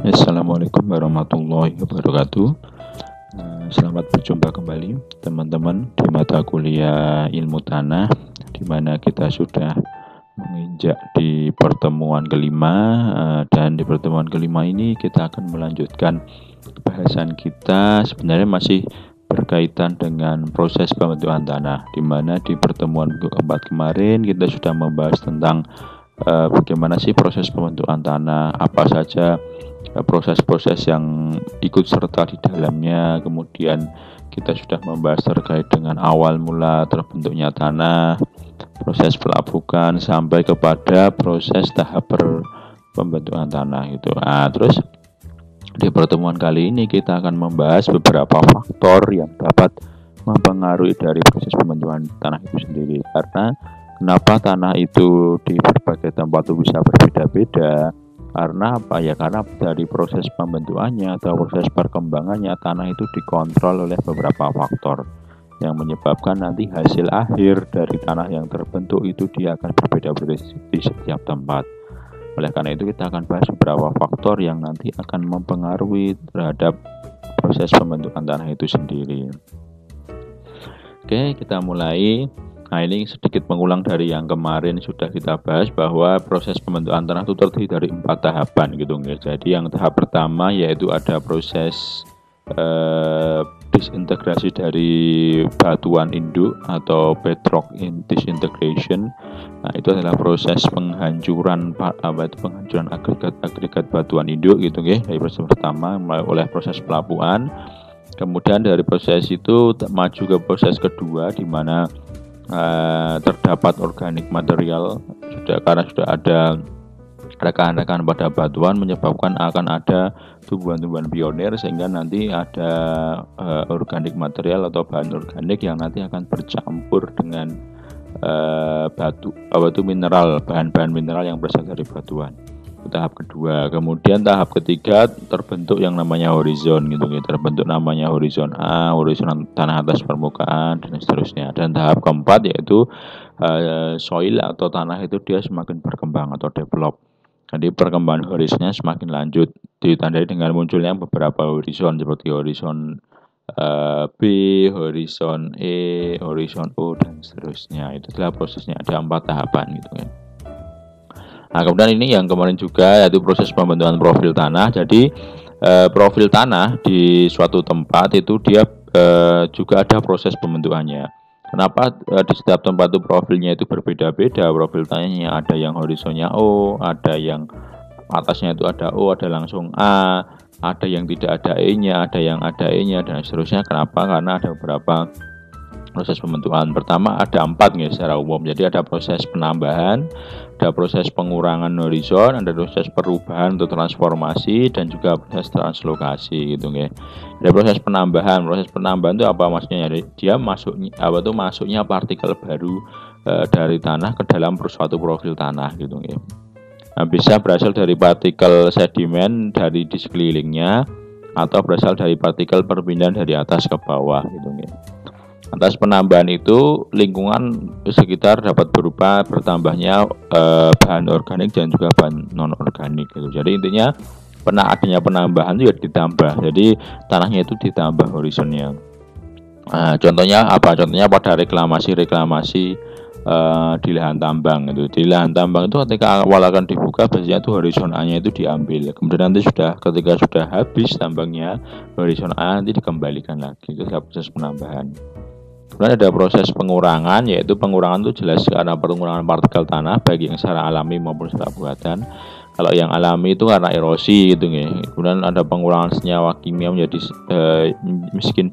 Assalamualaikum warahmatullahi wabarakatuh. Selamat berjumpa kembali teman-teman di mata kuliah ilmu tanah, di mana kita sudah menginjak di pertemuan kelima, dan di pertemuan kelima ini kita akan melanjutkan bahasan kita. Sebenarnya masih berkaitan dengan proses pembentukan tanah, di mana di pertemuan keempat kemarin kita sudah membahas tentang bagaimana sih proses pembentukan tanah, apa saja proses-proses yang ikut serta di dalamnya. Kemudian kita sudah membahas terkait dengan awal mula terbentuknya tanah, proses pelapukan sampai kepada proses tahap pembentukan tanah itu. Terus di pertemuan kali ini kita akan membahas beberapa faktor yang dapat mempengaruhi dari proses pembentukan tanah itu sendiri. Karena kenapa tanah itu di berbagai tempat itu bisa berbeda-beda? Karena apa ya? Karena dari proses pembentukannya atau proses perkembangannya tanah itu dikontrol oleh beberapa faktor yang menyebabkan nanti hasil akhir dari tanah yang terbentuk itu dia akan berbeda-beda di setiap tempat. Oleh karena itu kita akan bahas beberapa faktor yang nanti akan mempengaruhi terhadap proses pembentukan tanah itu sendiri. Oke, kita mulai. Nah, ini sedikit mengulang dari yang kemarin sudah kita bahas bahwa proses pembentukan tanah itu terdiri dari 4 tahapan gitu. Jadi yang tahap pertama yaitu ada proses disintegrasi dari batuan induk atau bedrock disintegration. Nah, itu adalah proses penghancuran agregat batuan induk gitu dari proses pertama oleh proses pelapukan. Kemudian dari proses itu maju ke proses kedua di mana terdapat organik material karena sudah ada rekan-rekan pada batuan menyebabkan akan ada tumbuhan-tumbuhan pionir sehingga nanti ada organik material atau bahan organik yang nanti akan bercampur dengan batu mineral, bahan-bahan mineral yang berasal dari batuan. Tahap kedua. Kemudian tahap ketiga terbentuk yang namanya horizon gitu. Terbentuk namanya horizon A, horizon tanah atas permukaan dan seterusnya. Dan tahap keempat yaitu soil atau tanah itu dia semakin berkembang atau develop. Jadi perkembangan horizonnya semakin lanjut ditandai dengan munculnya beberapa horizon seperti horizon B, horizon E, horizon O dan seterusnya. Itu adalah prosesnya, ada 4 tahapan gitu ya. Nah, kemudian ini yang kemarin juga yaitu proses pembentukan profil tanah. Jadi profil tanah di suatu tempat itu dia juga ada proses pembentukannya. Kenapa di setiap tempat itu profilnya itu berbeda-beda? Profil tanahnya ada yang horizonnya O, ada yang atasnya itu ada O, ada langsung A, ada yang tidak ada E-nya, ada yang ada E-nya dan seterusnya. Kenapa? Karena ada beberapa proses pembentukan. Pertama ada 4 nih secara umum. Jadi ada proses penambahan, ada proses pengurangan horizon, ada proses perubahan atau transformasi dan juga proses translokasi gitu nggih. Ada proses penambahan. Proses penambahan itu apa maksudnya? Dia masuknya partikel baru dari tanah ke dalam suatu profil tanah gitu nggih. Nah, bisa berasal dari partikel sedimen dari di sekelilingnya atau berasal dari partikel perpindahan dari atas ke bawah gitu nggih. Atas penambahan itu lingkungan sekitar dapat berupa bertambahnya bahan organik dan juga bahan non organik gitu. Jadi intinya adanya penambahan itu ya ditambah. Jadi tanahnya itu ditambah horizonnya. Contohnya apa? Contohnya pada reklamasi di lahan tambang itu. Di lahan tambang itu ketika awal akan dibuka biasanya itu horizon A-nya itu diambil. Kemudian nanti ketika sudah habis tambangnya horizon A nanti dikembalikan lagi. Itu adalah proses penambahan. Kemudian ada proses pengurangan, yaitu pengurangan itu jelas karena pengurangan partikel tanah baik yang secara alami maupun secara buatan. Kalau yang alami itu karena erosi gitu ya. Kemudian ada pengurangan senyawa kimia menjadi miskin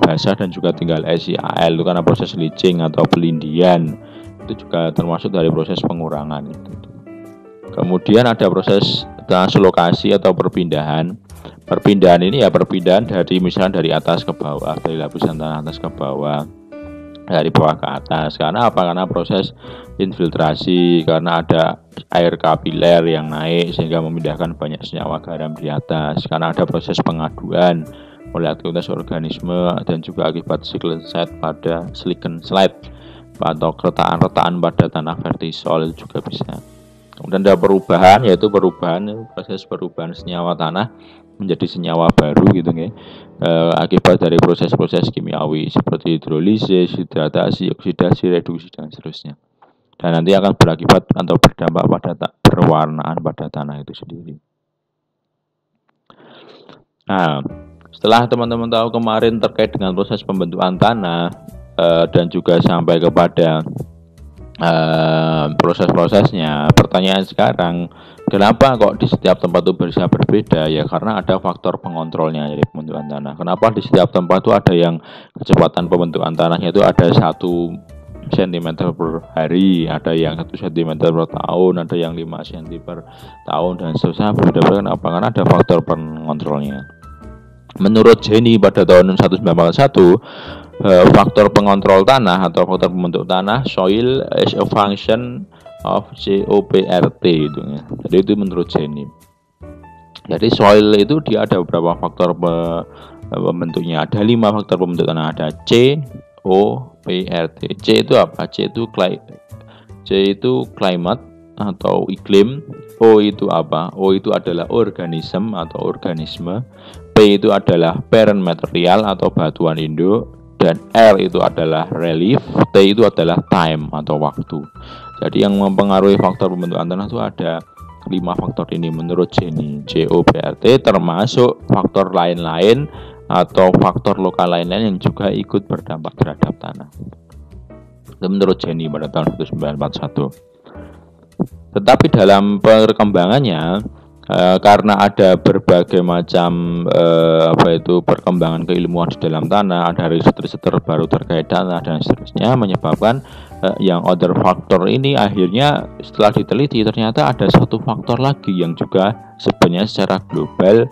basah dan juga tinggal SiAl itu karena proses leaching atau pelindian. Itu juga termasuk dari proses pengurangan gitu. Kemudian ada proses translokasi atau perpindahan. Perpindahan ini ya perpindahan dari misalnya dari atas ke bawah, dari lapisan tanah atas ke bawah, dari bawah ke atas. Karena apa? Karena proses infiltrasi, karena ada air kapiler yang naik sehingga memindahkan banyak senyawa garam di atas. Karena ada proses pengaduan oleh aktivitas organisme dan juga akibat siklon slide atau retakan pada tanah vertisol juga bisa. Kemudian ada perubahan, yaitu proses perubahan senyawa tanah menjadi senyawa baru gitu ya. Akibat dari proses-proses kimiawi seperti hidrolisis, hidratasi, oksidasi, reduksi dan seterusnya. Dan nanti akan berakibat atau berdampak pada perwarnaan pada tanah itu sendiri. Nah, setelah teman-teman tahu kemarin terkait dengan proses pembentukan tanah dan juga sampai kepada proses-prosesnya, pertanyaan sekarang, kenapa kok di setiap tempat itu bisa berbeda? Ya karena ada faktor pengontrolnya dari pembentukan tanah. Kenapa di setiap tempat itu ada yang kecepatan pembentukan tanahnya itu ada 1 cm per hari, ada yang 1 cm per tahun, ada yang 5 cm per tahun dan seterusnya. Berbeda-beda. Kenapa? Karena ada faktor pengontrolnya. Menurut Jenny pada tahun 1941, faktor pengontrol tanah atau faktor pembentuk tanah, soil is a function of COPRT itu ya. Jadi itu menurut Jenny. Jadi soil itu dia ada beberapa faktor pembentuknya. Ada 5 faktor pembentuk tanah. Ada COPRT. C itu apa? C itu climate atau iklim. O itu apa? O itu adalah organisme atau organisme. P itu adalah parent material atau batuan induk, dan R itu adalah relief, T itu adalah time atau waktu. Jadi yang mempengaruhi faktor pembentukan tanah itu ada 5 faktor ini menurut Jenny. COPRT termasuk faktor lain-lain atau faktor lokal lain-lain yang juga ikut berdampak terhadap tanah. Itu menurut Jenny pada tahun 1941. Tetapi dalam perkembangannya, karena ada berbagai macam perkembangan keilmuan di dalam tanah, ada riset-riset terbaru terkait tanah dan seterusnya, menyebabkan yang other faktor ini akhirnya setelah diteliti ternyata ada satu faktor lagi yang juga sebenarnya secara global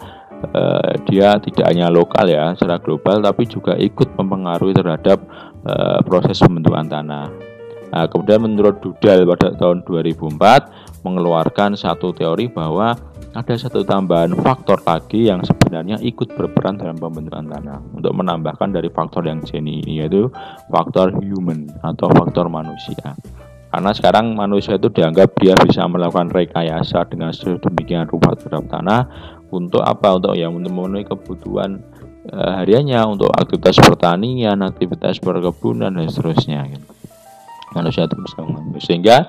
dia tidak hanya lokal ya, secara global tapi juga ikut mempengaruhi terhadap proses pembentukan tanah. Nah, kemudian menurut Dudal pada tahun 2004 mengeluarkan satu teori bahwa ada satu tambahan faktor lagi yang sebenarnya ikut berperan dalam pembentukan tanah untuk menambahkan dari faktor yang Jenny ini, yaitu faktor human atau faktor manusia. Karena sekarang manusia itu dianggap dia bisa melakukan rekayasa dengan sedemikian rupa terhadap tanah untuk apa? Untuk memenuhi kebutuhan hariannya, untuk aktivitas pertanian, aktivitas perkebunan dan seterusnya. Manusia itu bisa mengambil, sehingga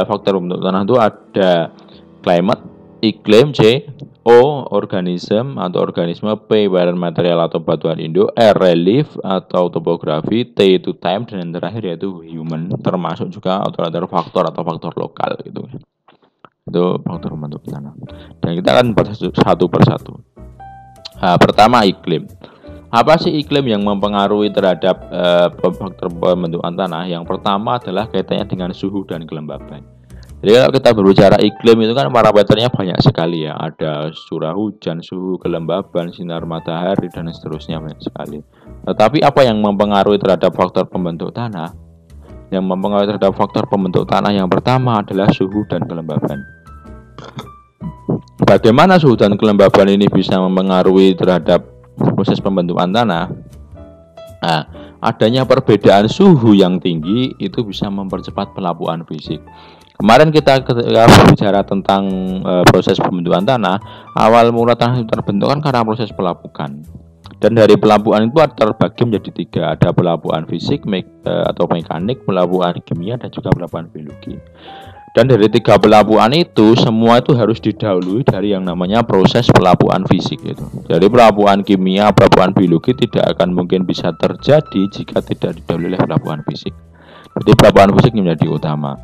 faktor pembentuk tanah itu ada climate, iklim, C, O, organisme atau organisme, P, parent material atau batuan induk, R, relief atau topografi, T itu time, dan yang terakhir yaitu human, termasuk juga other faktor atau faktor lokal gitu. Itu faktor pembentuk tanah. Dan kita akan bahas satu persatu. Pertama, iklim. Apa sih iklim yang mempengaruhi terhadap faktor pembentukan tanah? Yang pertama adalah kaitannya dengan suhu dan kelembaban. Jadi kalau kita berbicara iklim itu kan parameternya banyak sekali ya. Ada curah hujan, suhu, kelembaban, sinar matahari dan seterusnya banyak sekali. Tetapi apa yang mempengaruhi terhadap faktor pembentuk tanah? Yang mempengaruhi terhadap faktor pembentuk tanah yang pertama adalah suhu dan kelembaban. Bagaimana suhu dan kelembaban ini bisa mempengaruhi terhadap proses pembentukan tanah? Nah, adanya perbedaan suhu yang tinggi itu bisa mempercepat pelapukan fisik. Kemarin kita berbicara tentang proses pembentukan tanah. Awal mula tanah itu terbentuk kan karena proses pelapukan. Dan dari pelapukan itu terbagi menjadi 3. Ada pelapukan fisik atau mekanik, pelapukan kimia, dan juga pelapukan biologi. Dan dari 3 pelapukan itu semua itu harus didahului dari yang namanya proses pelapukan fisik itu. Jadi pelapukan kimia, pelapukan biologi tidak akan mungkin bisa terjadi jika tidak didahului oleh pelapukan fisik. Jadi pelapukan fisik menjadi utama.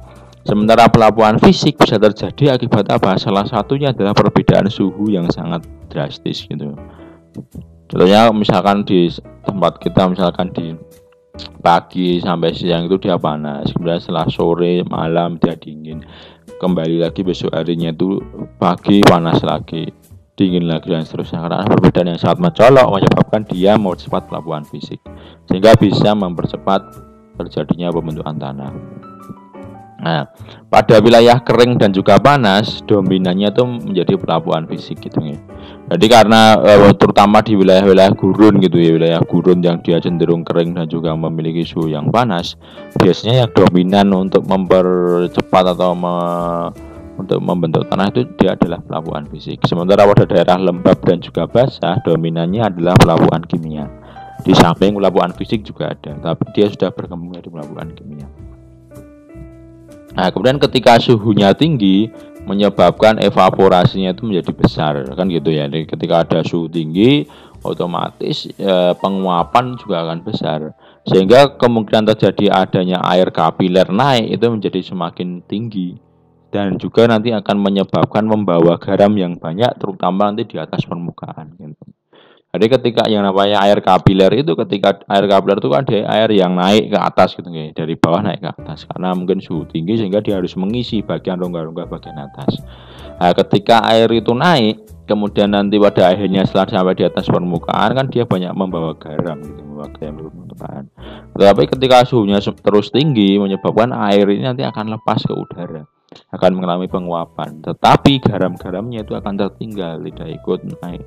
Sementara pelapukan fisik bisa terjadi akibat apa? Salah satunya adalah perbedaan suhu yang sangat drastis gitu. Contohnya misalkan di tempat kita, misalkan di pagi sampai siang itu dia panas, kemudian setelah sore malam dia dingin, kembali lagi besok harinya itu pagi panas lagi, dingin lagi dan seterusnya. Karena perbedaan yang sangat mencolok menyebabkan dia mempercepat pelapukan fisik, sehingga bisa mempercepat terjadinya pembentukan tanah. Nah, pada wilayah kering dan juga panas, dominannya itu menjadi pelapukan fisik gitu ya. Jadi karena terutama di wilayah-wilayah gurun gitu ya, wilayah gurun yang dia cenderung kering dan juga memiliki suhu yang panas, biasanya yang dominan untuk mempercepat atau untuk membentuk tanah itu dia adalah pelapukan fisik. Sementara pada daerah lembab dan juga basah dominannya adalah pelapukan kimia. Di samping pelapukan fisik juga ada, tapi dia sudah berkembang dari pelapukan kimia. Nah, kemudian ketika suhunya tinggi menyebabkan evaporasinya itu menjadi besar, kan gitu ya. Jadi ketika ada suhu tinggi, otomatis penguapan juga akan besar, sehingga kemungkinan terjadi adanya air kapiler naik itu menjadi semakin tinggi, dan juga nanti akan menyebabkan membawa garam yang banyak, terutama nanti di atas permukaan. Gitu. Jadi ketika yang namanya air kapiler itu, ketika air kapiler itu kan dia air yang naik ke atas gitu ya, dari bawah naik ke atas karena mungkin suhu tinggi sehingga dia harus mengisi bagian rongga-rongga bagian atas. Nah, ketika air itu naik, kemudian nanti pada akhirnya setelah sampai di atas permukaan kan dia banyak membawa garam gitu, membawa garam di permukaan. Tetapi ketika suhunya terus tinggi menyebabkan air ini nanti akan lepas ke udara, akan mengalami penguapan. Tetapi garam-garamnya itu akan tertinggal, tidak ikut naik,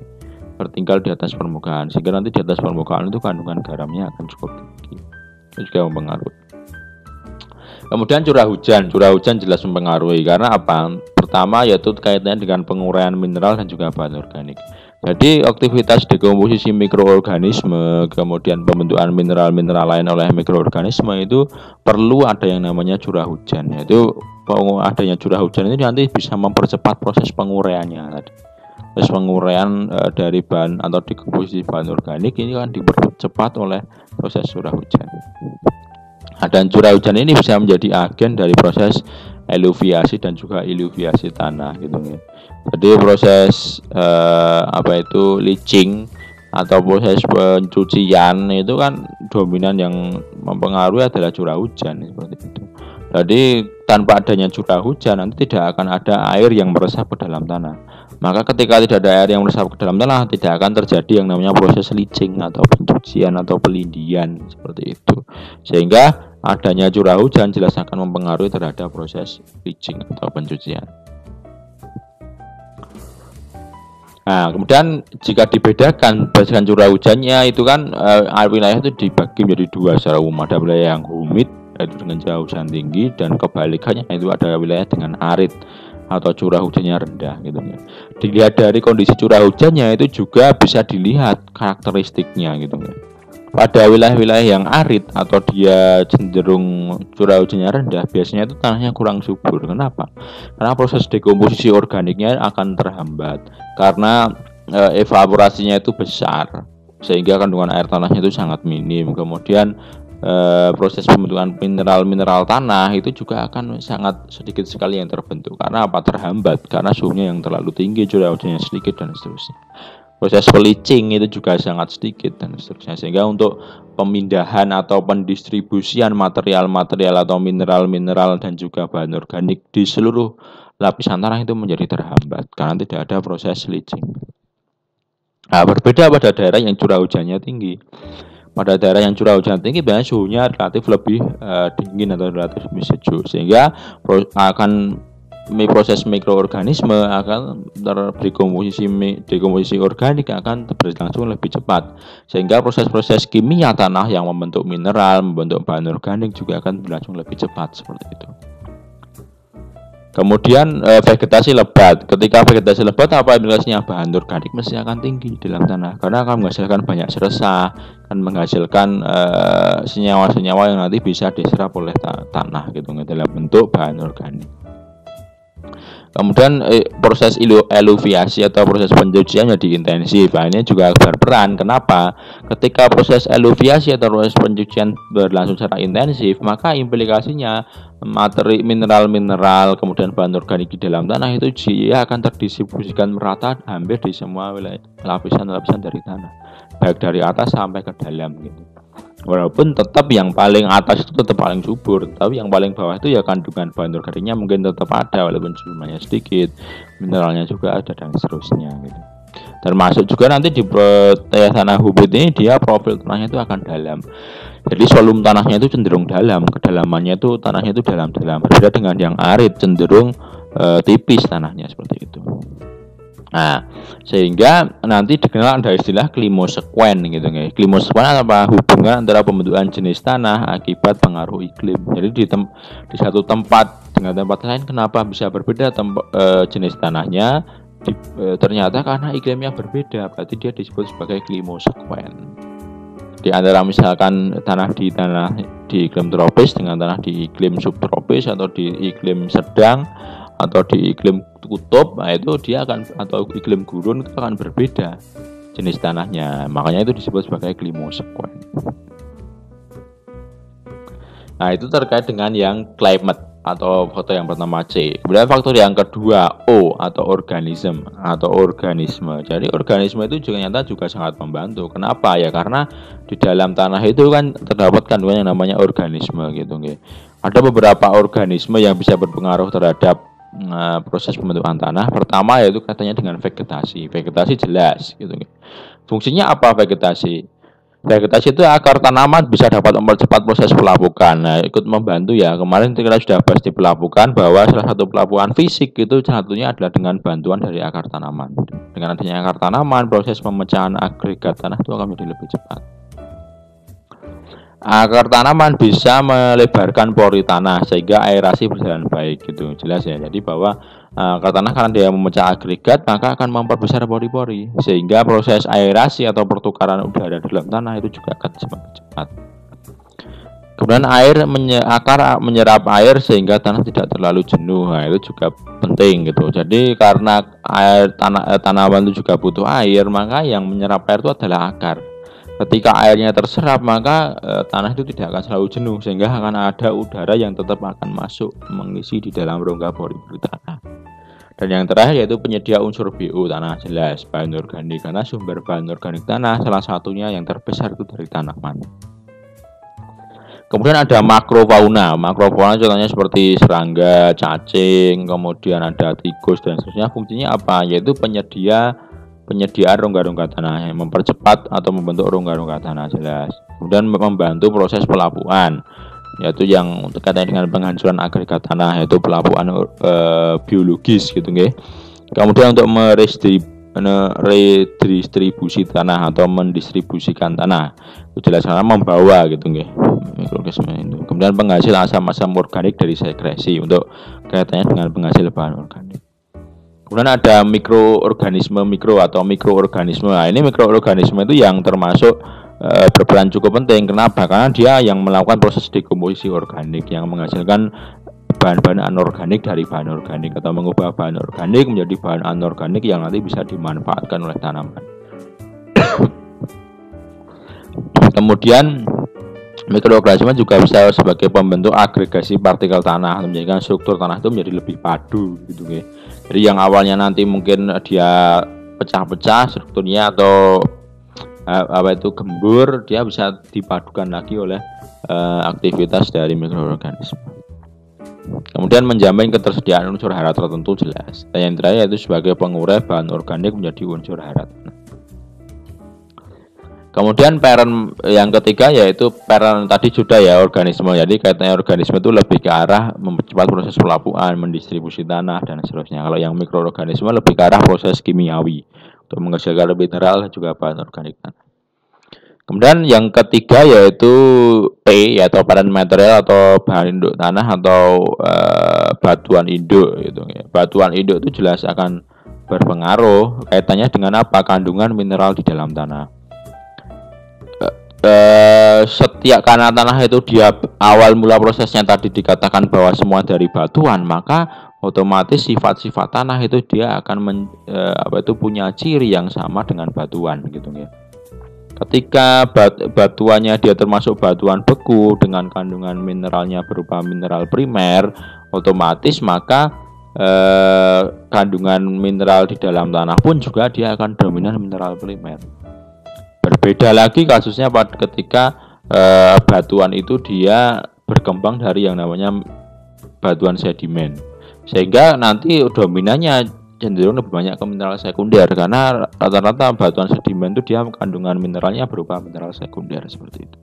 tertinggal di atas permukaan, sehingga nanti di atas permukaan itu kandungan garamnya akan cukup tinggi. Itu juga mempengaruhi. Kemudian curah hujan jelas mempengaruhi karena apa? Pertama yaitu kaitannya dengan penguraian mineral dan juga bahan organik. Jadi aktivitas dekomposisi mikroorganisme, kemudian pembentukan mineral-mineral lain oleh mikroorganisme itu perlu ada yang namanya curah hujan. Yaitu adanya curah hujan ini nanti bisa mempercepat proses penguraiannya tadi. Proses penguraian dari bahan atau dekomposisi bahan organik ini kan dipercepat oleh proses curah hujan. Dan curah hujan ini bisa menjadi agen dari proses eluviasi dan juga iluviasi tanah gitu ya. Jadi proses leaching atau proses pencucian itu kan dominan yang mempengaruhi adalah curah hujan seperti itu. Jadi tanpa adanya curah hujan nanti tidak akan ada air yang meresap ke dalam tanah. Maka ketika tidak ada air yang meresap ke dalam tanah, tidak akan terjadi yang namanya proses leaching atau pencucian atau pelindian seperti itu. Sehingga adanya curah hujan jelas akan mempengaruhi terhadap proses leaching atau pencucian. Nah, kemudian jika dibedakan berdasarkan curah hujannya itu kan wilayah itu dibagi menjadi dua secara umum. Ada wilayah yang humid yaitu dengan curah hujan tinggi, dan kebalikannya itu ada wilayah dengan arid atau curah hujannya rendah gitu ya. Dilihat dari kondisi curah hujannya itu juga bisa dilihat karakteristiknya gitu ya. Pada wilayah-wilayah yang arid atau dia cenderung curah hujannya rendah, biasanya itu tanahnya kurang subur. Kenapa? Karena proses dekomposisi organiknya akan terhambat karena evaporasinya itu besar, sehingga kandungan air tanahnya itu sangat minim. Kemudian proses pembentukan mineral-mineral tanah itu juga akan sangat sedikit sekali yang terbentuk. Karena apa? Terhambat karena suhunya yang terlalu tinggi, curah hujannya sedikit dan seterusnya. Proses leaching itu juga sangat sedikit dan seterusnya. Sehingga untuk pemindahan atau pendistribusian material-material atau mineral-mineral dan juga bahan organik di seluruh lapisan tanah itu menjadi terhambat karena tidak ada proses leaching. Nah, berbeda pada daerah yang curah hujannya tinggi. Pada daerah yang curah hujan tinggi biasanya suhunya relatif lebih dingin atau relatif lebih sejuk, sehingga akan proses mikroorganisme akan dekomposisi organik akan berlangsung lebih cepat, sehingga proses-proses kimia tanah yang membentuk mineral, membentuk bahan organik juga akan berlangsung lebih cepat seperti itu. Kemudian vegetasi lebat. Ketika vegetasi lebat, apa implikasinya? Bahan organik mesti akan tinggi di dalam tanah karena akan menghasilkan banyak seresah, akan menghasilkan senyawa-senyawa yang nanti bisa diserap oleh tanah gitu dalam bentuk bahan organik. Kemudian proses eluviasi atau proses pencucian jadi intensif. Ini juga berperan. Kenapa? Ketika proses eluviasi atau proses pencucian berlangsung secara intensif, maka implikasinya materi mineral-mineral kemudian bahan organik di dalam tanah itu dia akan terdistribusikan merata hampir di semua wilayah lapisan-lapisan dari tanah, baik dari atas sampai ke dalam gitu. Walaupun tetap yang paling atas itu tetap paling subur, tapi yang paling bawah itu ya kandungan bahan organiknya mungkin tetap ada walaupun jumlahnya sedikit, mineralnya juga ada dan seterusnya gitu. Termasuk juga nanti di tanah humid ini dia profil tanahnya itu akan dalam. Jadi volume tanahnya itu cenderung dalam, kedalamannya itu tanahnya itu dalam-dalam. Berbeda dengan yang arid cenderung tipis tanahnya seperti itu. Nah, sehingga nanti dikenal ada istilah klimosekuen gitu ya. Klimosekuen apa? Hubungan antara pembentukan jenis tanah akibat pengaruh iklim. Jadi di satu tempat dengan tempat lain kenapa bisa berbeda jenis tanahnya? Ternyata karena iklimnya berbeda, berarti dia disebut sebagai klimosekuen. Di antara misalkan tanah di iklim tropis dengan tanah di iklim subtropis atau di iklim sedang atau di iklim kutub, nah itu dia akan, atau iklim gurun itu akan berbeda jenis tanahnya, makanya itu disebut sebagai klimosekuen. Nah itu terkait dengan yang climate atau faktor yang pertama C. Kemudian faktor yang kedua O atau organisme. Jadi organisme itu juga sangat membantu. Kenapa ya? Karena di dalam tanah itu kan terdapat kandungan yang namanya organisme gitu. Ada beberapa organisme yang bisa berpengaruh terhadap proses pembentukan tanah. Pertama yaitu katanya dengan vegetasi. Vegetasi jelas gitu. Fungsinya apa vegetasi? Vegetasi itu akar tanaman bisa dapat mempercepat proses pelapukan. Nah, ikut membantu ya. Kemarin kita sudah bahas di pelapukan bahwa salah satu pelapukan fisik itu satunya adalah dengan bantuan dari akar tanaman. Dengan adanya akar tanaman, proses pemecahan agregat tanah itu akan menjadi lebih cepat. Akar tanaman bisa melebarkan pori tanah sehingga aerasi berjalan baik gitu. Jelas ya. Jadi bahwa akar tanah karena dia memecah agregat maka akan memperbesar pori-pori sehingga proses aerasi atau pertukaran udara dalam tanah itu juga akan semakin cepat. Kemudian akar menyerap air sehingga tanah tidak terlalu jenuh. Nah, itu juga penting gitu. Jadi karena tanaman itu juga butuh air, maka yang menyerap air itu adalah akar. Ketika airnya terserap maka tanah itu tidak akan selalu jenuh sehingga akan ada udara yang tetap akan masuk mengisi di dalam rongga pori-pori tanah. Dan yang terakhir yaitu penyedia unsur BO tanah, jelas bahan organik, karena sumber bahan organik tanah salah satunya yang terbesar itu dari tanaman. Kemudian ada makrofauna. Makrofauna contohnya seperti serangga, cacing, kemudian ada tikus dan seterusnya. Fungsinya apa? Yaitu penyediaan rongga-rongga tanah yang mempercepat atau membentuk rongga-rongga tanah, jelas. Kemudian membantu proses pelapukan, yaitu yang terkait dengan penghancuran agregat tanah, yaitu pelapukan biologis gitu nggih. Kemudian untuk redistribusi tanah atau mendistribusikan tanah, itu jelas karena membawa gitu nggih. Kemudian penghasil asam-asam organik dari sekresi untuk kaitannya dengan penghasil bahan organik. Kemudian ada mikroorganisme mikroorganisme. Nah, ini mikroorganisme itu yang termasuk berperan cukup penting. Kenapa? Karena dia yang melakukan proses dekomposisi organik yang menghasilkan bahan-bahan anorganik dari bahan organik atau mengubah bahan organik menjadi bahan anorganik yang nanti bisa dimanfaatkan oleh tanaman. Kemudian mikroorganisme juga bisa sebagai pembentuk agregasi partikel tanah, menjadikan struktur tanah itu menjadi lebih padu gitu ya. Jadi yang awalnya nanti mungkin dia pecah-pecah strukturnya atau gembur, dia bisa dipadukan lagi oleh aktivitas dari mikroorganisme. Kemudian menjamin ketersediaan unsur hara tertentu, jelas. Dan yang terakhir yaitu sebagai pengurai bahan organik menjadi unsur hara. Kemudian parent yang ketiga yaitu parent tadi sudah ya, organisme. Jadi kaitannya organisme itu lebih ke arah mempercepat proses pelapukan, mendistribusi tanah dan seterusnya. Kalau yang mikroorganisme lebih ke arah proses kimiawi untuk menghasilkan mineral dan juga bahan organik tanah. Kemudian yang ketiga yaitu P, yaitu parent material atau bahan induk tanah atau batuan induk gitu ya. Batuan induk itu jelas akan berpengaruh kaitannya dengan apa? Kandungan mineral di dalam tanah. Setiap karena tanah itu dia awal mula prosesnya tadi dikatakan bahwa semua dari batuan, maka otomatis sifat-sifat tanah itu dia akan punya ciri yang sama dengan batuan gitu ya. Ketika batuannya dia termasuk batuan beku dengan kandungan mineralnya berupa mineral primer, otomatis maka kandungan mineral di dalam tanah pun juga dia akan dominan mineral primer. Berbeda lagi kasusnya pada ketika batuan itu dia berkembang dari yang namanya batuan sedimen, sehingga nanti dominannya cenderung lebih banyak ke mineral sekunder karena rata-rata batuan sedimen itu dia kandungan mineralnya berupa mineral sekunder seperti itu.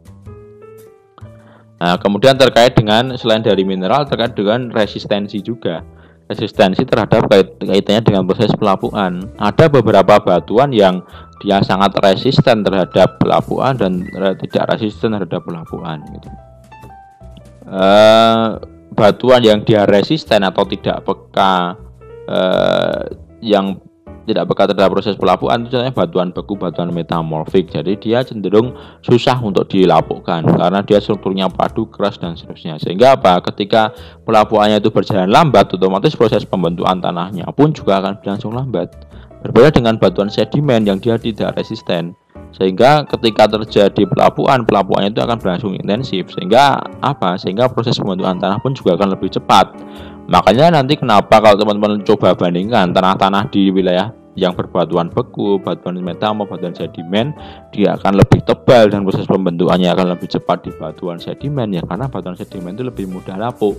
Nah, kemudian terkait dengan selain dari mineral terkait dengan resistensi juga. resistensi terhadap kaitannya dengan proses pelapukan. Ada beberapa batuan yang dia sangat resisten terhadap pelapukan dan tidak resisten terhadap pelapukan gitu. Batuan yang dia resisten atau tidak peka yang tidak peka terhadap proses pelapukan itu contohnya batuan beku, batuan metamorfik. Jadi dia cenderung susah untuk dilapukkan karena dia strukturnya padu, keras dan seterusnya. Sehingga apa? Ketika pelapukannya itu berjalan lambat, otomatis proses pembentukan tanahnya pun juga akan berlangsung lambat. Berbeda dengan batuan sedimen yang dia tidak resisten. Sehingga ketika terjadi pelapukannya itu akan berlangsung intensif. Sehingga apa? Sehingga proses pembentukan tanah pun juga akan lebih cepat. Makanya nanti kenapa kalau teman-teman coba bandingkan tanah-tanah di wilayah yang berbatuan beku, batuan metamor, batuan sedimen, dia akan lebih tebal dan proses pembentukannya akan lebih cepat di batuan sedimen ya, karena batuan sedimen itu lebih mudah lapuk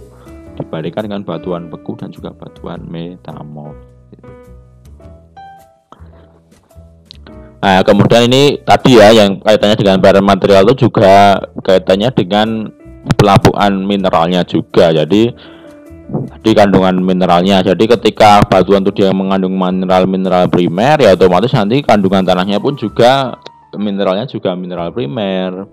dibandingkan dengan batuan beku dan juga batuan metamor. Nah, kemudian ini tadi ya yang kaitannya dengan bahan material itu juga kaitannya dengan pelapukan mineralnya juga. Jadi di kandungan mineralnya. Jadi ketika batuan itu dia mengandung mineral primer ya otomatis nanti kandungan tanahnya pun juga mineralnya juga mineral primer.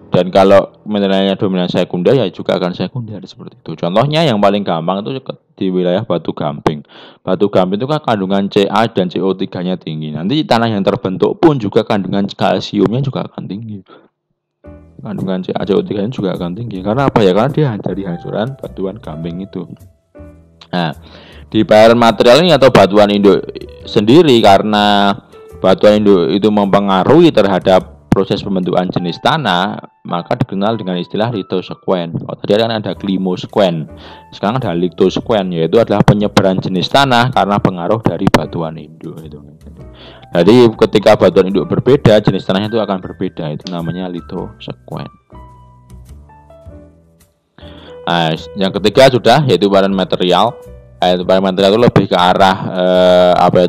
Dan kalau mineralnya dominan sekunder ya juga akan sekunder seperti itu. Contohnya yang paling gampang itu di wilayah batu gamping. Batu gamping itu kan kandungan Ca dan CO3-nya tinggi. Nanti tanah yang terbentuk pun juga kandungan kalsiumnya juga akan tinggi. Kandungan CO3 juga akan tinggi. Karena apa ya? Karena dia dari hancuran batuan gamping itu. Nah, di bahan material ini atau batuan induk sendiri, karena batuan induk itu mempengaruhi terhadap proses pembentukan jenis tanah, maka dikenal dengan istilah lithosequence. Kalau tadi kan ada climosequence, sekarang ada lithosequence, yaitu adalah penyebaran jenis tanah karena pengaruh dari batuan induk itu. Jadi ketika batuan induk berbeda, jenis tanahnya itu akan berbeda. Itu namanya lithosequence. Nah, yang ketiga sudah yaitu bahan material. Bahan material itu lebih ke arah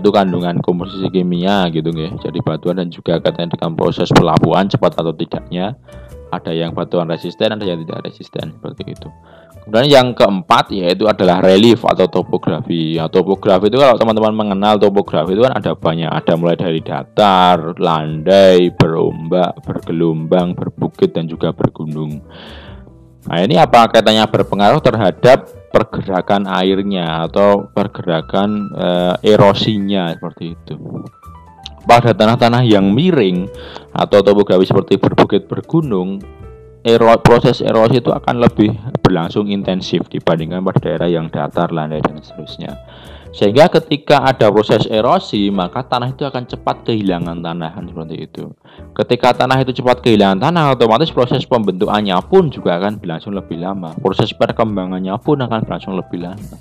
kandungan komposisi kimia gitu ya. Jadi batuan dan juga kaitannya dengan proses pelapukan cepat atau tidaknya. Ada yang batuan resisten, ada yang tidak resisten seperti itu. Kemudian yang keempat yaitu adalah relief atau topografi. Ya, topografi itu kalau teman-teman mengenal topografi itu kan ada banyak, ada mulai dari datar, landai, berombak, bergelombang, berbukit dan juga bergunung. Nah, ini apa kaitannya berpengaruh terhadap pergerakan airnya atau pergerakan erosinya seperti itu. Pada tanah-tanah yang miring atau topografi seperti berbukit, bergunung, proses erosi itu akan lebih berlangsung intensif dibandingkan pada daerah yang datar, landai dan seterusnya. Sehingga ketika ada proses erosi, maka tanah itu akan cepat kehilangan tanah seperti itu. Ketika tanah itu cepat kehilangan tanah, otomatis proses pembentukannya pun juga akan berlangsung lebih lama. Proses perkembangannya pun akan berlangsung lebih lama.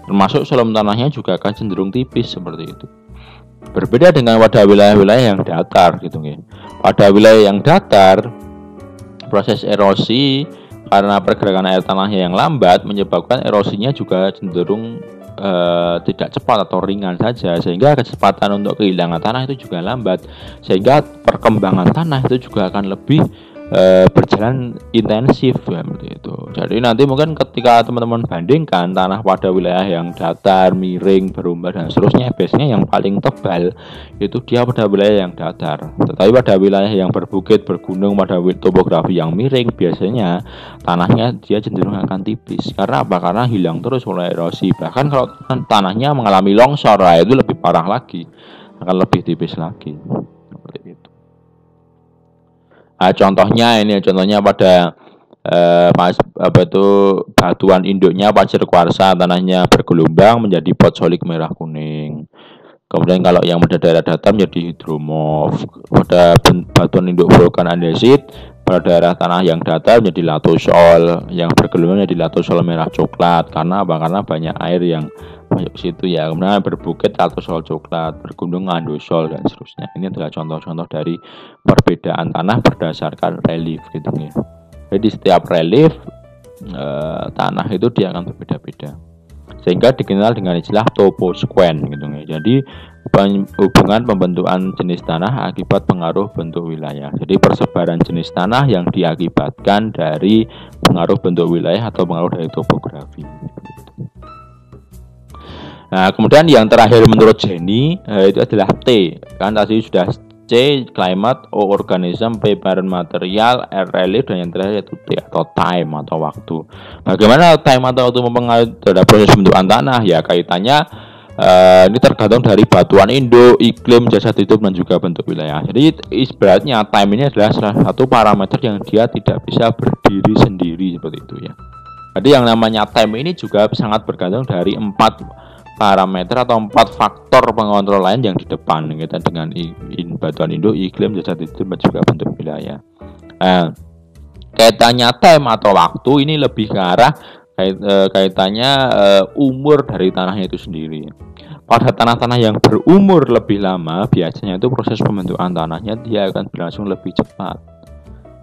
Termasuk selam tanahnya juga akan cenderung tipis seperti itu. Berbeda dengan pada wilayah-wilayah yang datar gitu ya. Pada wilayah yang datar, proses erosi karena pergerakan air tanahnya yang lambat menyebabkan erosinya juga cenderung tidak cepat atau ringan saja, sehingga kecepatan untuk kehilangan tanah itu juga lambat, sehingga perkembangan tanah itu juga akan lebih berjalan intensif ya, seperti itu. Jadi nanti mungkin ketika teman-teman bandingkan tanah pada wilayah yang datar, miring, berombak dan seterusnya, biasanya yang paling tebal itu dia pada wilayah yang datar. Tetapi pada wilayah yang berbukit, bergunung, pada topografi yang miring, biasanya tanahnya dia cenderung akan tipis. Karena apa? Karena hilang terus oleh erosi. Bahkan kalau tanahnya mengalami longsor, itu lebih parah lagi, akan lebih tipis lagi. Seperti itu. Nah, contohnya pada batuan induknya pasir kuarsa, tanahnya bergelombang menjadi potsolik merah kuning. Kemudian kalau yang pada daerah datar menjadi hidromorf. Pada batuan induk vulkan andesit, pada daerah tanah yang datar menjadi latosol, yang bergelombang menjadi latosol merah coklat. Karena apa? Karena banyak air yang masuk ke situ ya. Kemudian berbukit latosol coklat, bergunung andosol dan seterusnya. Ini adalah contoh-contoh dari perbedaan tanah berdasarkan relief gitu ya. Jadi setiap relief tanah itu dia akan berbeda-beda, sehingga dikenal dengan istilah toposequence gitu ya. Jadi hubungan pembentukan jenis tanah akibat pengaruh bentuk wilayah. Jadi persebaran jenis tanah yang diakibatkan dari pengaruh bentuk wilayah atau pengaruh dari topografi. Nah, kemudian yang terakhir menurut Jenny itu adalah T. Kan tadi sudah C, climate, O, organism, P, parent material, R, relief, dan yang terakhir itu T atau time atau waktu. Bagaimana time atau waktu mempengaruhi terhadap proses pembentukan tanah? Ya kaitannya ini tergantung dari batuan induk, iklim, jasad hidup, dan juga bentuk wilayah. Jadi ibaratnya time ini adalah salah satu parameter yang dia tidak bisa berdiri sendiri seperti itu ya. Jadi yang namanya time ini juga sangat bergantung dari 4 parameter atau 4 faktor pengontrol lain yang di depan kita dengan batuan induk, iklim, jasad hidup, dan juga bentuk wilayah. Kaitannya time atau waktu ini lebih ke arah kaitannya umur dari tanahnya itu sendiri. Pada tanah-tanah yang berumur lebih lama, biasanya itu proses pembentukan tanahnya dia akan berlangsung lebih cepat,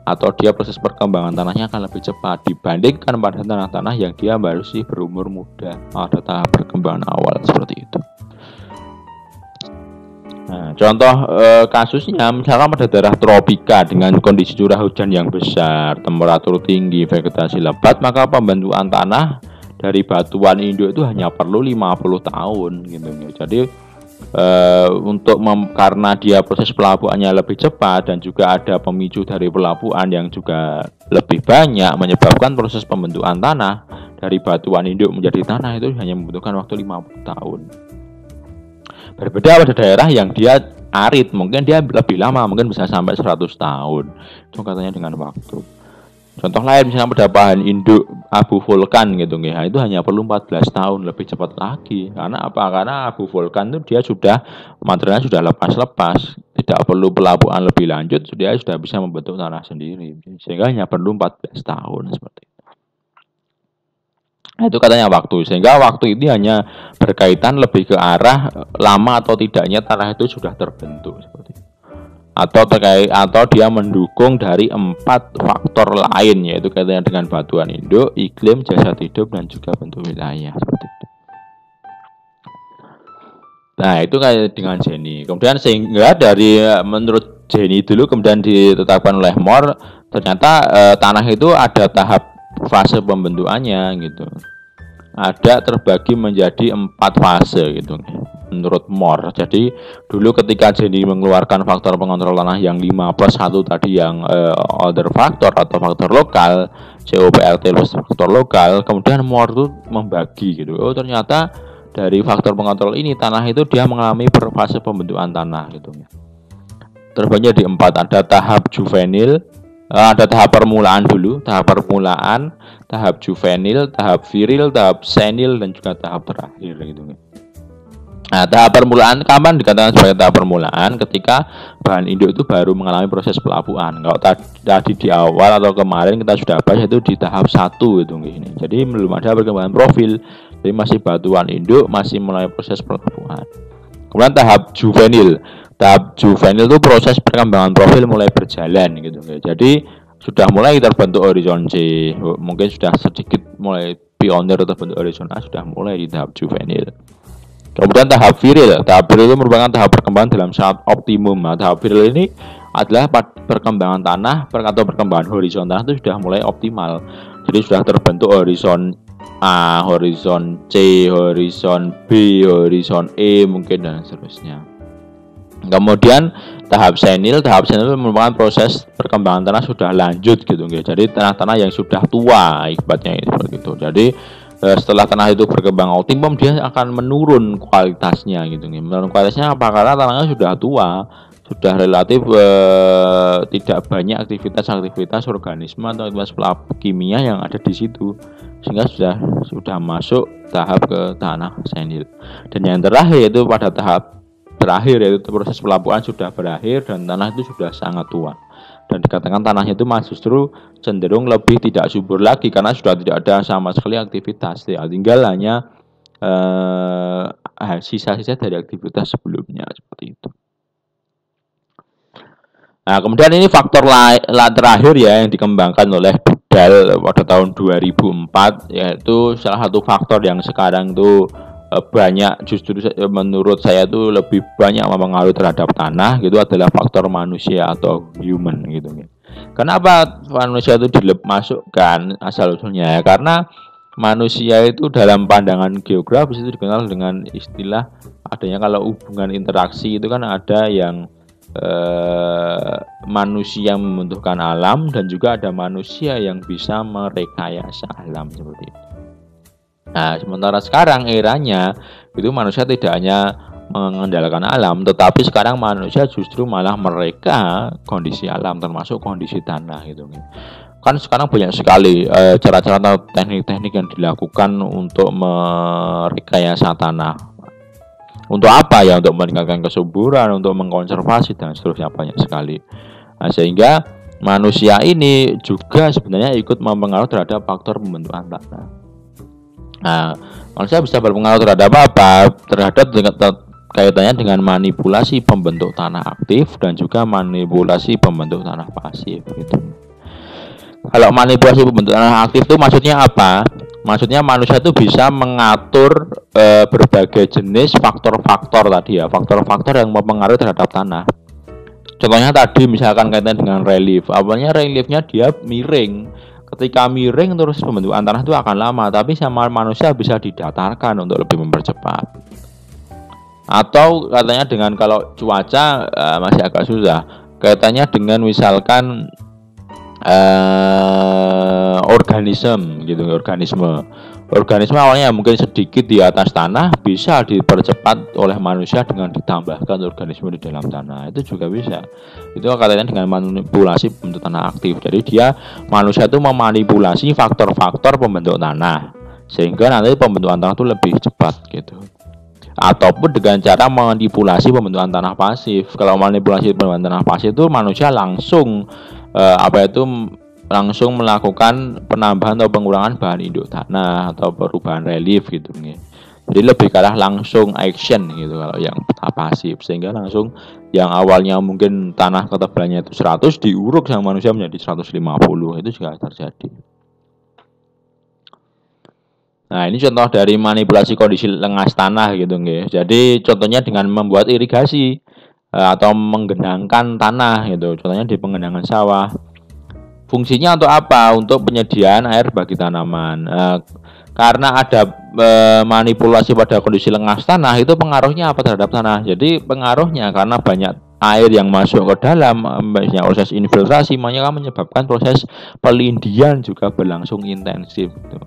atau dia proses perkembangan tanahnya akan lebih cepat dibandingkan pada tanah-tanah yang dia baru sih berumur muda, ada tahap perkembangan awal seperti itu. Nah, contoh kasusnya misalkan pada daerah tropika dengan kondisi curah hujan yang besar, temperatur tinggi, vegetasi lebat, maka pembentukan tanah dari batuan induk itu hanya perlu 50 tahun gitu. Jadi karena dia proses pelapukannya lebih cepat dan juga ada pemicu dari pelapukan yang juga lebih banyak, menyebabkan proses pembentukan tanah dari batuan induk menjadi tanah itu hanya membutuhkan waktu 50 tahun. Berbeda pada daerah yang dia arid, mungkin dia lebih lama, mungkin bisa sampai 100 tahun. Itu katanya dengan waktu. Contoh lain misalnya pada bahan induk abu vulkan gitu ya, itu hanya perlu 14 tahun, lebih cepat lagi. Karena apa? Karena abu vulkan itu dia sudah materialnya sudah lepas-lepas, tidak perlu pelapukan lebih lanjut, dia sudah bisa membentuk tanah sendiri. Sehingga hanya perlu 14 tahun seperti itu. Nah, itu katanya waktu. Sehingga waktu ini hanya berkaitan lebih ke arah lama atau tidaknya tanah itu sudah terbentuk seperti itu. Atau dia mendukung dari 4 faktor lain, yaitu kaitannya dengan batuan induk, iklim, jasad hidup, dan juga bentuk wilayah seperti itu. Nah, itu kayak dengan Jenny. Kemudian sehingga dari menurut Jenny dulu kemudian ditetapkan oleh Moore, ternyata tanah itu ada tahap fase pembentukannya gitu. Ada terbagi menjadi 4 fase gitu menurut Moore. Jadi dulu ketika Jenny mengeluarkan faktor pengontrol tanah yang 5+1 tadi yang other factor atau faktor lokal, COPRT plus faktor lokal, kemudian Moore itu membagi gitu. Oh ternyata dari faktor pengontrol ini tanah itu dia mengalami fase pembentukan tanah gitu. Terbagi di 4, ada tahap juvenil, ada tahap permulaan dulu, tahap permulaan, tahap juvenil, tahap viril, tahap senil, dan juga tahap terakhir gitu. Nah, tahap permulaan kapan dikatakan sebagai tahap permulaan? Ketika bahan induk itu baru mengalami proses pelapukan. Kalau tadi di awal atau kemarin kita sudah bahas itu di tahap 1 gitu ini. Jadi belum ada perkembangan profil. Jadi masih batuan induk, masih mulai proses pelapukan. Kemudian tahap juvenil. Tahap juvenil itu proses perkembangan profil mulai berjalan gitu. Jadi sudah mulai terbentuk horizon C. Mungkin sudah sedikit mulai pionir terbentuk horizon A, sudah mulai di tahap juvenil. Kemudian tahap viril. Tahap viril itu merupakan tahap perkembangan dalam sangat optimum. Nah, tahap viril ini adalah perkembangan tanah atau perkembangan horizon tanah itu sudah mulai optimal. Jadi sudah terbentuk horizon A, horizon C, horizon B, horizon E mungkin dan seterusnya. Kemudian tahap senil itu merupakan proses perkembangan tanah sudah lanjut gitu. Jadi tanah-tanah yang sudah tua ibaratnya seperti itu. Jadi setelah tanah itu berkembang optimum, dia akan menurun kualitasnya gitu. Menurun kualitasnya apa? Karena tanahnya sudah tua, sudah relatif tidak banyak aktivitas organisme atau aktivitas kimia yang ada di situ, sehingga sudah masuk tahap ke tanah senil. Dan yang terakhir itu pada tahap terakhir, yaitu proses pelapukan sudah berakhir dan tanah itu sudah sangat tua. Dan dikatakan tanahnya itu justru cenderung lebih tidak subur lagi karena sudah tidak ada sama sekali aktivitas, tinggal hanya sisa-sisa dari aktivitas sebelumnya seperti itu. Nah, kemudian ini faktor terakhir ya yang dikembangkan oleh Duddell pada tahun 2004, yaitu salah satu faktor yang sekarang itu banyak, justru menurut saya itu lebih banyak mempengaruhi terhadap tanah gitu, adalah faktor manusia atau human gitu. Kenapa manusia itu masukkan asal usulnya ya? Karena manusia itu dalam pandangan geografis itu dikenal dengan istilah adanya kalau hubungan interaksi itu kan ada yang manusia membentukkan alam dan juga ada manusia yang bisa merekayasa alam seperti itu. Nah, sementara sekarang eranya itu manusia tidak hanya mengendalikan alam, tetapi sekarang manusia justru malah mereka kondisi alam termasuk kondisi tanah gitu. Kan sekarang banyak sekali cara-cara atau teknik-teknik yang dilakukan untuk merekayasa tanah. Untuk apa ya? Untuk meningkatkan kesuburan, untuk mengkonservasi dan seterusnya banyak sekali. Nah, sehingga manusia ini juga sebenarnya ikut mempengaruhi terhadap faktor pembentukan tanah. Nah, manusia bisa berpengaruh terhadap apa? Terhadap kaitannya dengan manipulasi pembentuk tanah aktif dan juga manipulasi pembentuk tanah pasif gitu. Kalau manipulasi pembentuk tanah aktif itu maksudnya apa? Maksudnya manusia itu bisa mengatur berbagai jenis faktor-faktor tadi ya, faktor-faktor yang mempengaruhi terhadap tanah. Contohnya tadi misalkan kaitan dengan relief. Awalnya reliefnya dia miring. Ketika miring terus pembentukan tanah itu akan lama, tapi sama manusia bisa didatarkan untuk lebih mempercepat. Atau katanya dengan kalau cuaca masih agak susah. Kaitannya dengan misalkan organisme awalnya mungkin sedikit di atas tanah bisa dipercepat oleh manusia dengan ditambahkan organisme di dalam tanah, itu juga bisa. Itu katanya dengan manipulasi pembentuk tanah aktif. Jadi dia manusia itu memanipulasi faktor-faktor pembentuk tanah sehingga nanti pembentukan tanah itu lebih cepat gitu. Ataupun dengan cara manipulasi pembentukan tanah pasif. Kalau manipulasi pembentukan tanah pasif itu manusia langsung langsung melakukan penambahan atau pengurangan bahan induk tanah atau perubahan relief gitu nih. Jadi lebih ke arah langsung action gitu kalau yang pasif, sehingga langsung yang awalnya mungkin tanah ketebalannya itu 100 diuruk sama manusia menjadi 150, itu juga terjadi. Nah, ini contoh dari manipulasi kondisi lengas tanah gitu nih. Jadi contohnya dengan membuat irigasi atau menggenangkan tanah gitu. Contohnya di penggenangan sawah. Fungsinya untuk apa? Untuk penyediaan air bagi tanaman. Karena ada manipulasi pada kondisi lengas tanah, itu pengaruhnya apa terhadap tanah? Jadi pengaruhnya karena banyak air yang masuk ke dalam, banyak proses infiltrasi, maka menyebabkan proses pelindian juga berlangsung intensif. Gitu.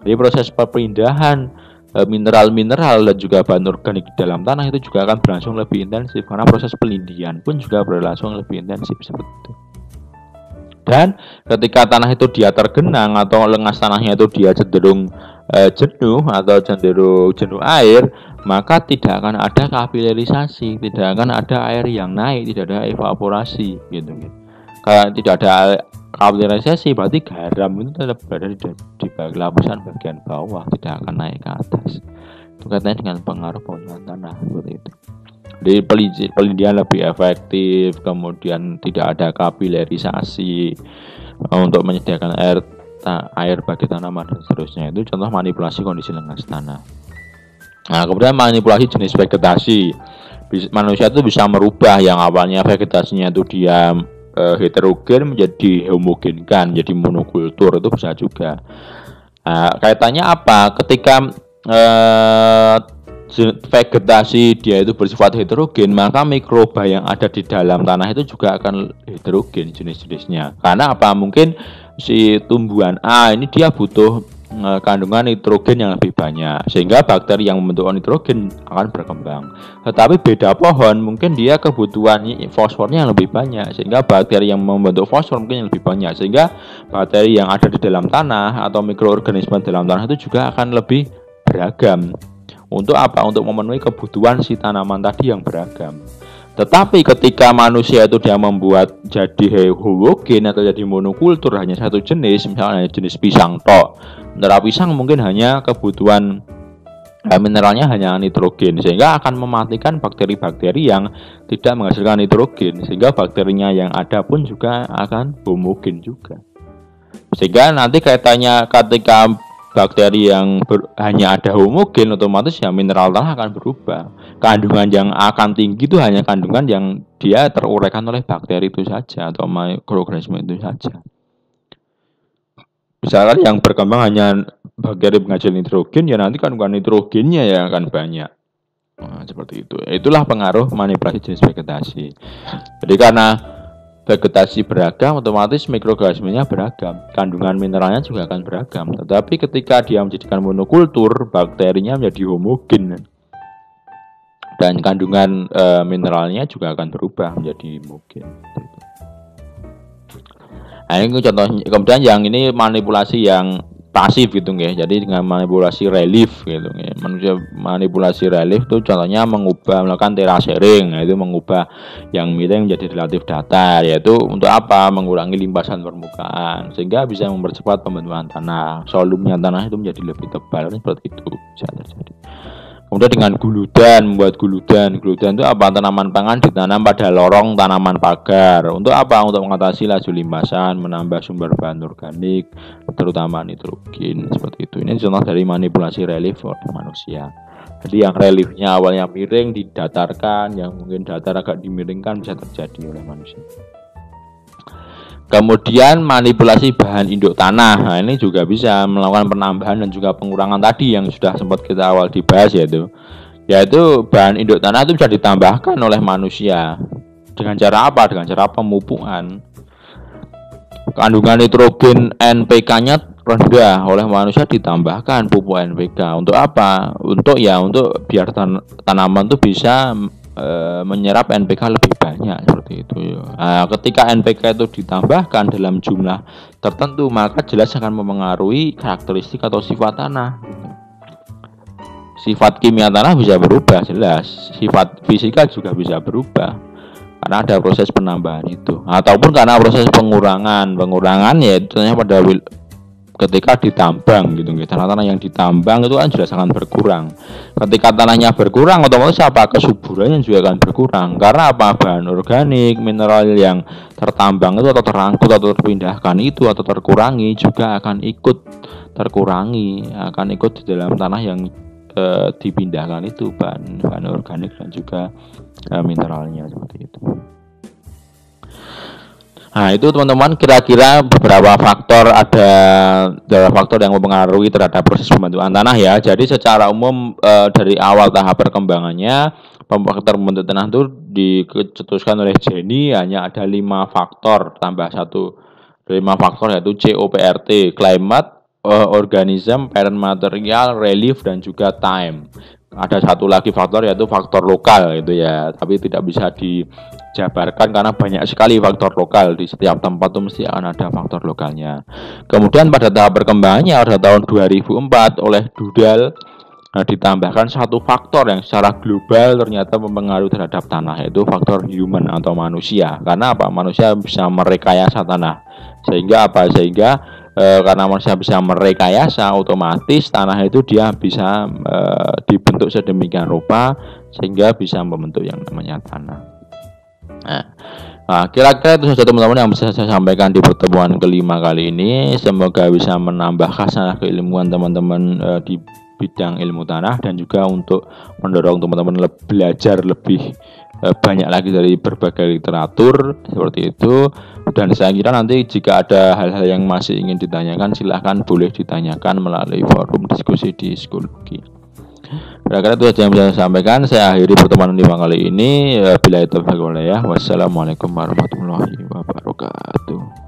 Jadi proses perpindahan mineral-mineral dan juga bahan organik di dalam tanah itu juga akan berlangsung lebih intensif karena proses pelindian pun juga berlangsung lebih intensif seperti itu. Dan ketika tanah itu dia tergenang atau lengas tanahnya itu dia cenderung jenuh atau cenderung jenuh air, maka tidak akan ada kapilerisasi, tidak akan ada air yang naik, tidak ada evaporasi gitu. Kalau tidak ada kapilerisasi berarti garam itu tetap berada di lapisan bagian bawah, tidak akan naik ke atas. Itu katanya dengan pengaruh pembentukan tanah seperti itu. Jadi pelindian lebih efektif, kemudian tidak ada kapilerisasi untuk menyediakan air bagi tanaman dan seterusnya. Itu contoh manipulasi kondisi lengas tanah. Nah, kemudian manipulasi jenis vegetasi. Manusia itu bisa merubah yang awalnya vegetasinya itu dia heterogen menjadi homogenkan, jadi monokultur, itu bisa juga. Nah, kaitannya apa? Ketika vegetasi dia itu bersifat heterogen, maka mikroba yang ada di dalam tanah itu juga akan heterogen jenis-jenisnya. Karena apa? Mungkin si tumbuhan A ini dia butuh kandungan nitrogen yang lebih banyak, sehingga bakteri yang membentuk nitrogen akan berkembang. Tetapi beda pohon, mungkin dia kebutuhan fosfornya yang lebih banyak, sehingga bakteri yang membentuk fosfor mungkin yang lebih banyak, sehingga bakteri yang ada di dalam tanah atau mikroorganisme dalam tanah itu juga akan lebih beragam. Untuk apa? Untuk memenuhi kebutuhan si tanaman tadi yang beragam. Tetapi ketika manusia itu dia membuat jadi homogen atau jadi monokultur hanya satu jenis, misalnya jenis pisang tok. Sementara pisang mungkin hanya kebutuhan mineralnya hanya nitrogen, sehingga akan mematikan bakteri-bakteri yang tidak menghasilkan nitrogen, sehingga bakterinya yang ada pun juga akan homogen juga. Sehingga nanti kaitannya ketika bakteri yang hanya ada homogen, otomatis ya mineral tanah akan berubah. Kandungan yang akan tinggi itu hanya kandungan yang dia teruraikan oleh bakteri itu saja atau mikroorganisme itu saja. Misalkan yang berkembang hanya bakteri penghasil nitrogen, ya nanti kandungan nitrogennya yang akan banyak. Nah, seperti itu. Itulah pengaruh manipulasi jenis vegetasi. Jadi karena vegetasi beragam, otomatis mikroorganismenya beragam, kandungan mineralnya juga akan beragam. Tetapi ketika dia menjadikan monokultur, bakterinya menjadi homogen dan kandungan mineralnya juga akan berubah menjadi homogen. Nah, ini contohnya. Kemudian yang ini manipulasi yang pasif gitu ya. Jadi dengan manipulasi relief gitu ya. Manusia manipulasi relief itu contohnya melakukan terasering, yaitu mengubah yang miring menjadi relatif datar, yaitu untuk apa? Mengurangi limpasan permukaan sehingga bisa mempercepat pembentukan tanah. Volumenya tanah itu menjadi lebih tebal, seperti itu bisa terjadi. Kemudian dengan guludan, membuat guludan. Guludan itu apa? Tanaman pangan ditanam pada lorong tanaman pagar. Untuk apa? Untuk mengatasi laju limpasan, menambah sumber bahan organik, terutama nitrogen. Seperti itu. Ini contoh dari manipulasi relief oleh manusia. Jadi yang reliefnya awalnya miring didatarkan, yang mungkin datar agak dimiringkan bisa terjadi oleh manusia. Kemudian manipulasi bahan induk tanah. Nah, ini juga bisa melakukan penambahan dan juga pengurangan tadi yang sudah sempat kita awal dibahas, yaitu bahan induk tanah itu bisa ditambahkan oleh manusia. Dengan cara apa? Dengan cara pemupukan. Kandungan nitrogen NPK-nya rendah, oleh manusia ditambahkan pupuk NPK. Untuk apa? Untuk biar tanaman itu bisa menyerap NPK lebih banyak, seperti itu. Nah, ketika NPK itu ditambahkan dalam jumlah tertentu, maka jelas akan mempengaruhi karakteristik atau sifat tanah. Sifat kimia tanah bisa berubah, jelas. Sifat fisika juga bisa berubah karena ada proses penambahan itu, ataupun karena proses pengurangan ya itu pada ketika ditambang gitu. Tanah-tanah yang ditambang itu kan jelas akan berkurang. Ketika tanahnya berkurang, otomatis apa? Kesuburannya juga akan berkurang. Karena apa? Bahan organik, mineral yang tertambang itu atau terangkut atau terpindahkan itu atau terkurangi juga akan ikut terkurangi, akan ikut di dalam tanah yang dipindahkan itu bahan organik dan juga mineralnya, seperti itu. Nah, itu teman-teman kira-kira beberapa faktor yang mempengaruhi terhadap proses pembentukan tanah ya. Jadi secara umum dari awal tahap perkembangannya faktor pembentuk tanah itu dicetuskan oleh Jenny hanya ada 5 faktor tambah 1. 5 faktor yaitu COPRT, climate, organism, parent material, relief dan juga time. Ada satu lagi faktor yaitu faktor lokal gitu ya, tapi tidak bisa dijabarkan karena banyak sekali faktor lokal. Di setiap tempat itu mesti akan ada faktor lokalnya. Kemudian pada tahap perkembangannya pada tahun 2004 oleh Dudal ditambahkan satu faktor yang secara global ternyata mempengaruhi terhadap tanah, yaitu faktor human atau manusia. Karena apa? Manusia bisa merekayasa tanah. Sehingga karena manusia bisa merekayasa, otomatis tanah itu dia bisa dibentuk sedemikian rupa sehingga bisa membentuk yang namanya tanah. Nah, kira-kira itu saja teman-teman yang bisa saya sampaikan di pertemuan kelima kali ini. Semoga bisa menambah khasanah keilmuan teman-teman di bidang ilmu tanah dan juga untuk mendorong teman-teman belajar lebih banyak lagi dari berbagai literatur, seperti itu. Dan saya kira nanti jika ada hal-hal yang masih ingin ditanyakan, silahkan boleh ditanyakan melalui forum diskusi di Psikologi. Kira-kira itu saja yang bisa saya sampaikan. Saya akhiri pertemuan 5 kali ini. Bila itu ya. Wassalamualaikum warahmatullahi wabarakatuh.